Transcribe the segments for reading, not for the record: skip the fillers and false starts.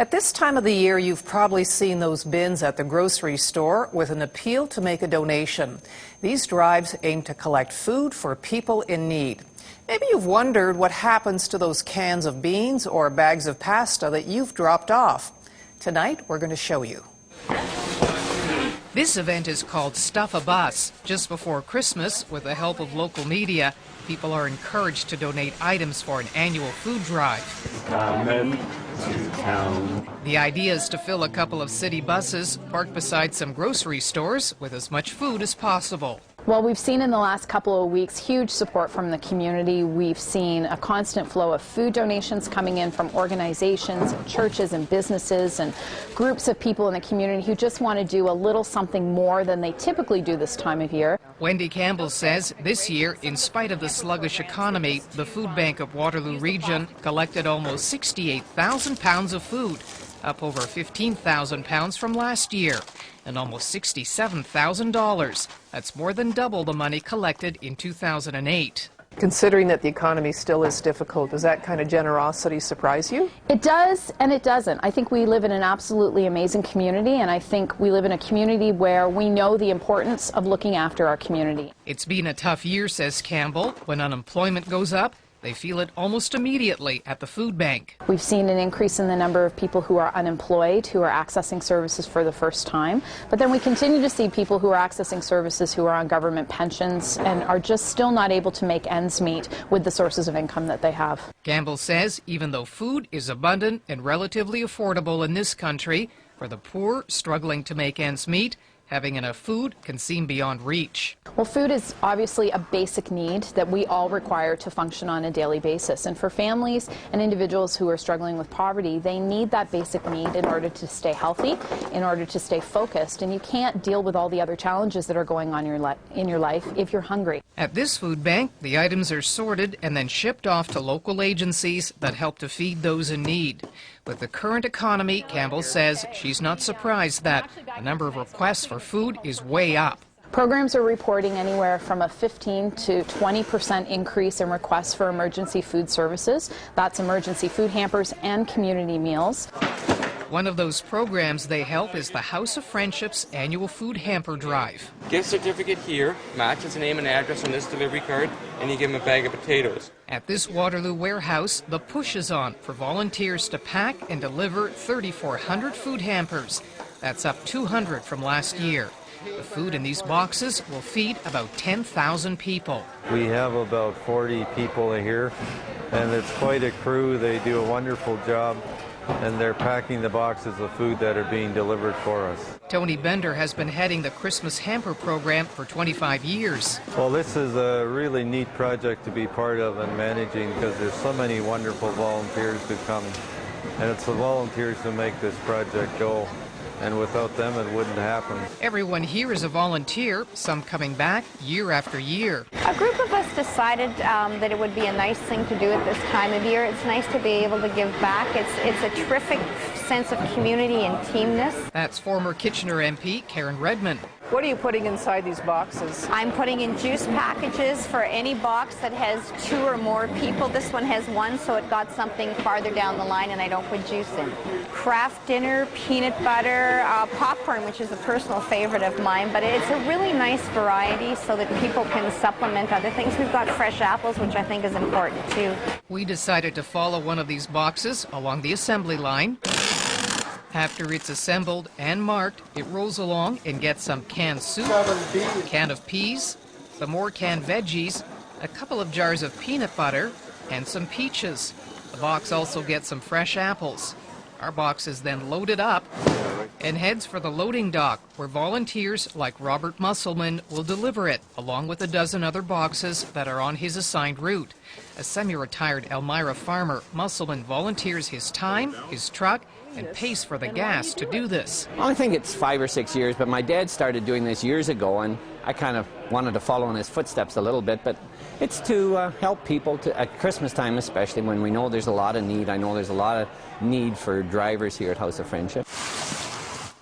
At this time of the year, you've probably seen those bins at the grocery store with an appeal to make a donation. These drives aim to collect food for people in need. Maybe you've wondered what happens to those cans of beans or bags of pasta that you've dropped off. Tonight, we're going to show you. This event is called Stuff a Bus. Just before Christmas, with the help of local media, people are encouraged to donate items for an annual food drive. The idea is to fill a couple of city buses parked beside some grocery stores with as much food as possible. Well, we've seen in the last couple of weeks huge support from the community. We've seen a constant flow of food donations coming in from organizations, and churches and businesses and groups of people in the community who just want to do a little something more than they typically do this time of year. Wendi Campbell says this year, in spite of the sluggish economy, the Food Bank of Waterloo Region collected almost 68,000 pounds of food, up over 15,000 pounds from last year, and almost $67,000. That's more than double the money collected in 2008. Considering that the economy still is difficult, does that kind of generosity surprise you? It does and it doesn't. I think we live in an absolutely amazing community, and I think we live in a community where we know the importance of looking after our community. It's been a tough year, says Campbell. When unemployment goes up, they feel it almost immediately at the food bank. We've seen an increase in the number of people who are unemployed, who are accessing services for the first time. But then we continue to see people who are accessing services who are on government pensions and are just still not able to make ends meet with the sources of income that they have. Campbell says even though food is abundant and relatively affordable in this country, for the poor struggling to make ends meet, having enough food can seem beyond reach. Well, food is obviously a basic need that we all require to function on a daily basis. And for families and individuals who are struggling with poverty, they need that basic need in order to stay healthy, in order to stay focused. And you can't deal with all the other challenges that are going on in your life if you're hungry. At this food bank, the items are sorted and then shipped off to local agencies that help to feed those in need. With the current economy, Campbell says she's not surprised that the number of requests for food is way up. Programs are reporting anywhere from a 15 to 20% increase in requests for emergency food services. That's emergency food hampers and community meals. One of those programs they help is the House of Friendship's annual food hamper drive. Gift certificate here matches the name and address on this delivery card, and you give them a bag of potatoes. At this Waterloo warehouse, the push is on for volunteers to pack and deliver 3,400 food hampers. That's up 200 from last year. The food in these boxes will feed about 10,000 people. We have about 40 people here, and it's quite a crew. They do a wonderful job, and they're packing the boxes of food that are being delivered for us. Tony Bender has been heading the Christmas hamper program for 25 years. Well, this is a really neat project to be part of and managing because there's so many wonderful volunteers who come, and it's the volunteers who make this project go. And without them, it wouldn't happen. Everyone here is a volunteer, some coming back year after year. A group of us decided that it would be a nice thing to do at this time of year. It's nice to be able to give back. It's a terrific sense of community and teamness. That's former Kitchener MP Karen Redman. What are you putting inside these boxes? I'm putting in juice packages for any box that has 2 or more people. This one has 1, so it got something farther down the line and I don't put juice in. Kraft dinner, peanut butter, popcorn, which is a personal favorite of mine, but it's a really nice variety so that people can supplement other things. We've got fresh apples, which I think is important too. We decided to follow one of these boxes along the assembly line. After it's assembled and marked, it rolls along and gets some canned soup, a can of peas, some more canned veggies, a couple of jars of peanut butter, and some peaches. The box also gets some fresh apples. Our box is then loaded up and heads for the loading dock, where volunteers like Robert Musselman will deliver it, along with a dozen other boxes that are on his assigned route. A semi-retired Elmira farmer, Musselman volunteers his time, his truck, and pays for the gas to do this. Well, I think it's 5 or 6 years, but my dad started doing this years ago, and I kind of wanted to follow in his footsteps a little bit, but it's to help people at Christmas time, especially when we know there's a lot of need. I know there's a lot of need for drivers here at House of Friendship.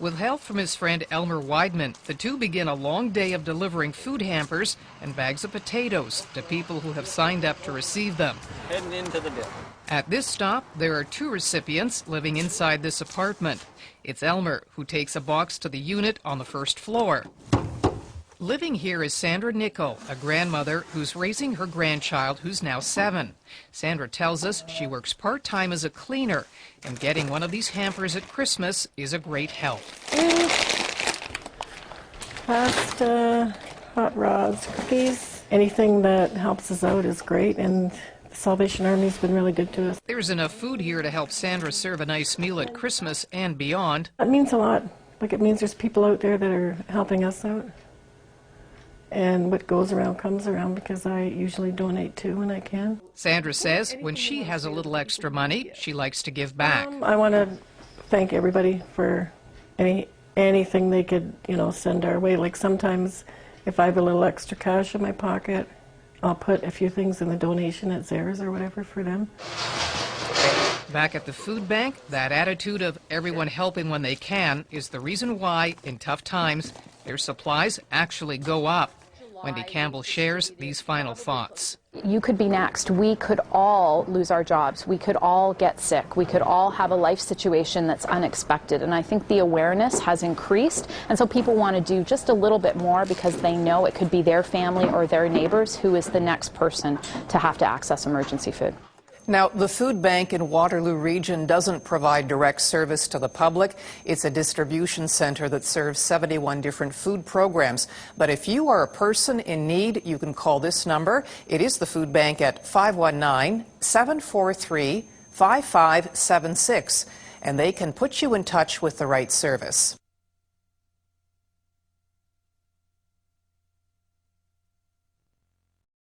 With help from his friend Elmer Weidman, the two begin a long day of delivering food hampers and bags of potatoes to people who have signed up to receive them. Heading into the dip. At this stop, there are two recipients living inside this apartment. It's Elmer, who takes a box to the unit on the first floor. Living here is Sandra Nickel, a grandmother who's raising her grandchild who's now 7. Sandra tells us she works part-time as a cleaner, and getting one of these hampers at Christmas is a great help. Pasta, hot rods, cookies, anything that helps us out is great, and the Salvation Army's been really good to us. There's enough food here to help Sandra serve a nice meal at Christmas and beyond. It means a lot. Like, it means there's people out there that are helping us out. And what goes around comes around, because I usually donate too when I can. Sandra says when she has a little extra money, she likes to give back. I want to thank everybody for anything they could, send our way. Like, sometimes if I have a little extra cash in my pocket, I'll put a few things in the donation at Zara's or whatever for them. Back at the food bank, that attitude of everyone helping when they can is the reason why, in tough times, their supplies actually go up. Wendi Campbell shares these final thoughts. You could be next. We could all lose our jobs. We could all get sick. We could all have a life situation that's unexpected. And I think the awareness has increased. And so people want to do just a little bit more because they know it could be their family or their neighbors who is the next person to have to access emergency food. Now, the food bank in Waterloo Region doesn't provide direct service to the public. It's a distribution center that serves 71 different food programs. But if you are a person in need, you can call this number. It is the food bank at 519-743-5576, and they can put you in touch with the right service.